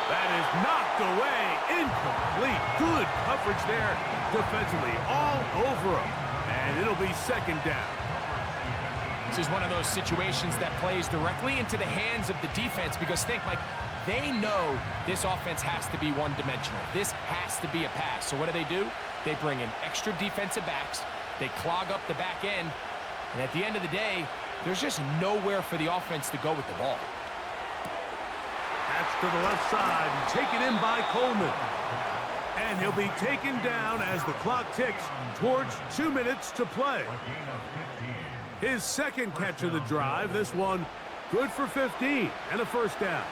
That is knocked away. Incomplete. Good coverage there defensively. All over him. And it'll be second down. This is one of those situations that plays directly into the hands of the defense because think, Mike, they know this offense has to be one-dimensional. This has to be a pass. So what do? They bring in extra defensive backs. They clog up the back end. And at the end of the day, there's just nowhere for the offense to go with the ball. That's to the left side and taken in by Coleman. And he'll be taken down as the clock ticks towards 2 minutes to play. His second catch of the drive, this one good for 15 and a first down.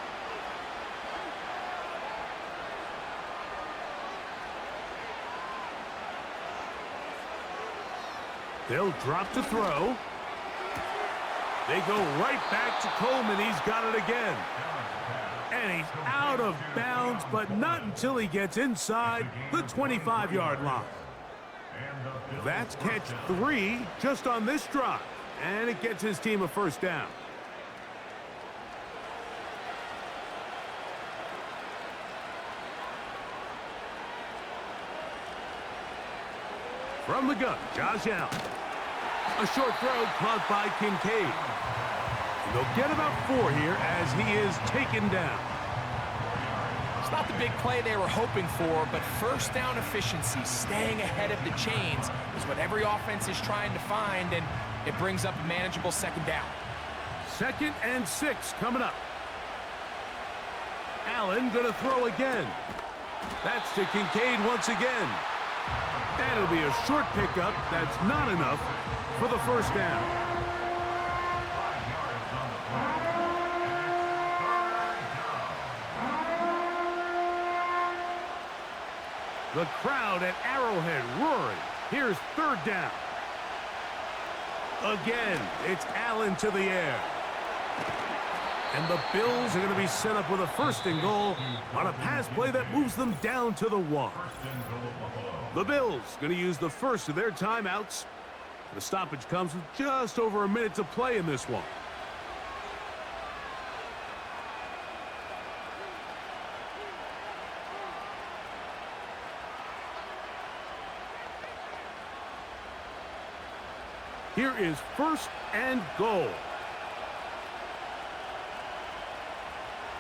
They'll drop to throw. They go right back to Coleman. He's got it again. And he's out of bounds, but not until he gets inside the 25-yard line. That's catch 3 just on this drive, and it gets his team a first down. From the gun, Josh Allen. A short throw caught by Kincaid. And they'll get about 4 here as he is taken down. not the big play they were hoping for, but first down efficiency, staying ahead of the chains, is what every offense is trying to find, and it brings up a manageable second down. 2nd and 6 coming up. Allen going to throw again. That's to Kincaid once again. And it'll be a short pickup. That's not enough for the first down. 5 yards on the play. The crowd at Arrowhead roaring. Here's 3rd down. Again, it's Allen to the air. And the Bills are going to be set up with a 1st and goal on a pass play that moves them down to the 1. The Bills going to use the first of their timeouts. The stoppage comes with just over a minute to play in this one. Here is 1st and goal.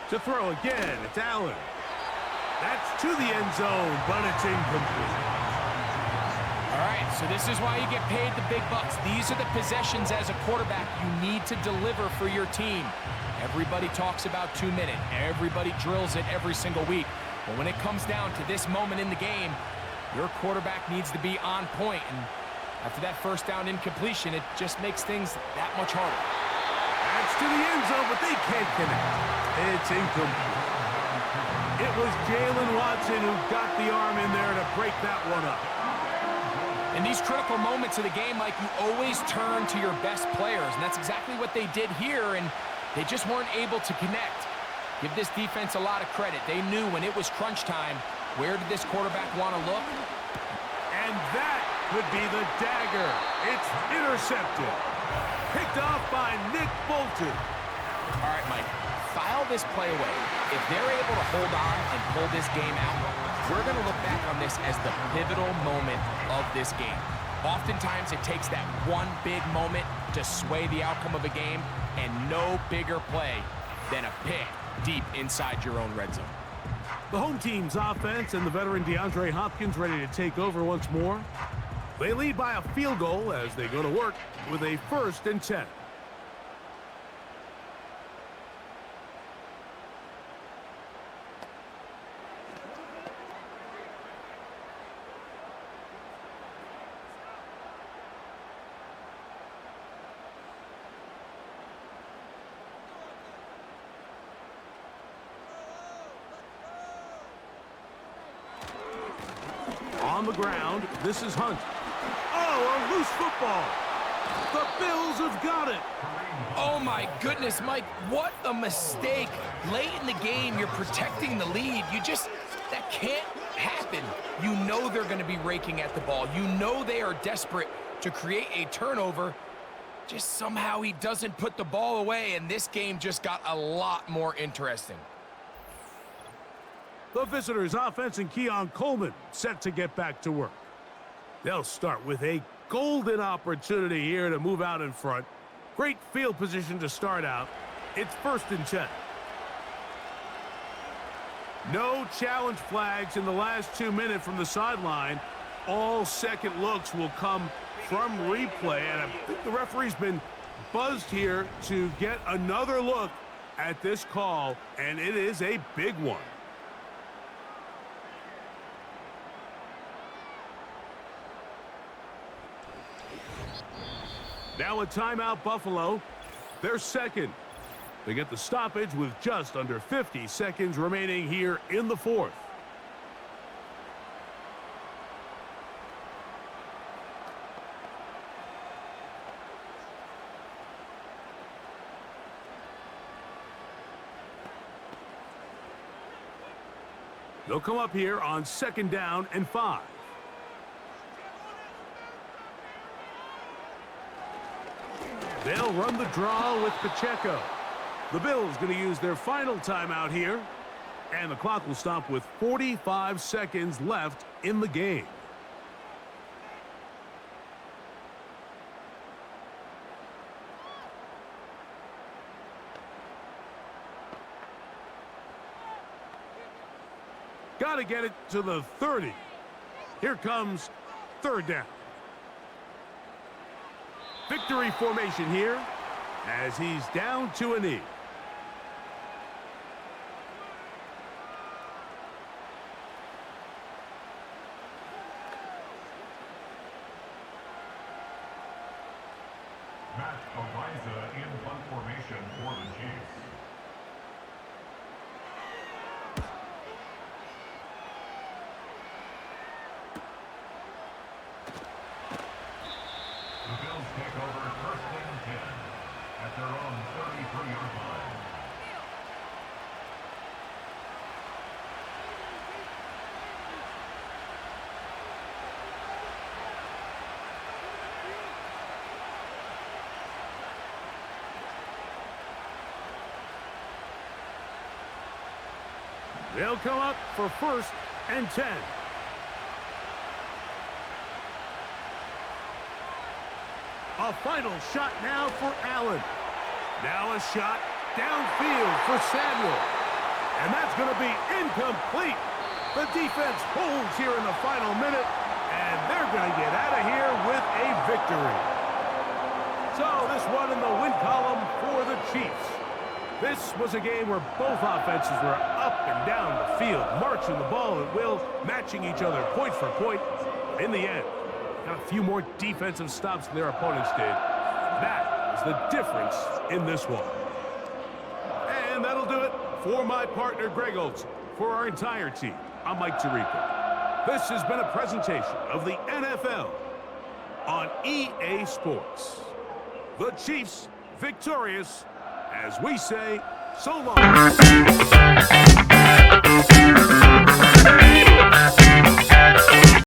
To throw again, it's Allen. That's to the end zone, but it's incomplete. All right, so this is why you get paid the big bucks. These are the possessions as a quarterback you need to deliver for your team. Everybody talks about 2-minute. Everybody drills it every single week. But when it comes down to this moment in the game, your quarterback needs to be on point. And after that first down incompletion, it just makes things that much harder. That's to the end zone, but they can't connect. It's incomplete. It was Jalen Watson who got the arm in there to break that one up. In these critical moments of the game, Mike, you always turn to your best players, and that's exactly what they did here, and they just weren't able to connect. Give this defense a lot of credit. They knew when it was crunch time, where did this quarterback want to look? And that could be the dagger. It's intercepted. Picked off by Nick Bolton. All right, Mike, file this play away. If they're able to hold on and pull this game out, we're going to look back on this as the pivotal moment of this game. Oftentimes, it takes that one big moment to sway the outcome of a game, and no bigger play than a pick deep inside your own red zone. The home team's offense and the veteran DeAndre Hopkins ready to take over once more. They lead by a field goal as they go to work with a 1st and 10. On the ground, this is Hunt. Oh, a loose football. The Bills have got it. Oh, my goodness, Mike, what a mistake. Late in the game, you're protecting the lead. That can't happen. You know they're going to be raking at the ball. You know they are desperate to create a turnover. Just somehow he doesn't put the ball away, and this game just got a lot more interesting. The visitors' offense and Keon Coleman set to get back to work. They'll start with a golden opportunity here to move out in front. Great field position to start out. It's 1st and 10. No challenge flags in the last 2 minutes from the sideline. All second looks will come from replay, and I think the referee's been buzzed here to get another look at this call, and it is a big one. Now a timeout, Buffalo. They're second. They get the stoppage with just under 50 seconds remaining here in the 4th. They'll come up here on 2nd down and 5. They'll run the draw with Pacheco. The Bills going to use their final timeout here, and the clock will stop with 45 seconds left in the game. Got to get it to the 30. Here comes third down. Victory formation here as he's down to a knee. Matt Eliza in punt formation for the Chiefs. The Bills take over first and 10 at their own 33-yard line. They'll come up for first and 10. A final shot now for Allen. Now a shot downfield for Samuel. And that's going to be incomplete. The defense holds here in the final minute, and they're going to get out of here with a victory. So this one in the win column for the Chiefs. This was a game where both offenses were up and down the field, marching the ball at will, matching each other point for point. In the end, got a few more defensive stops than their opponents did. That is the difference in this one. And that'll do it for my partner, Greg Olson. For our entire team, I'm Mike Tirico. This has been a presentation of the NFL on EA Sports. The Chiefs victorious, as we say, so long.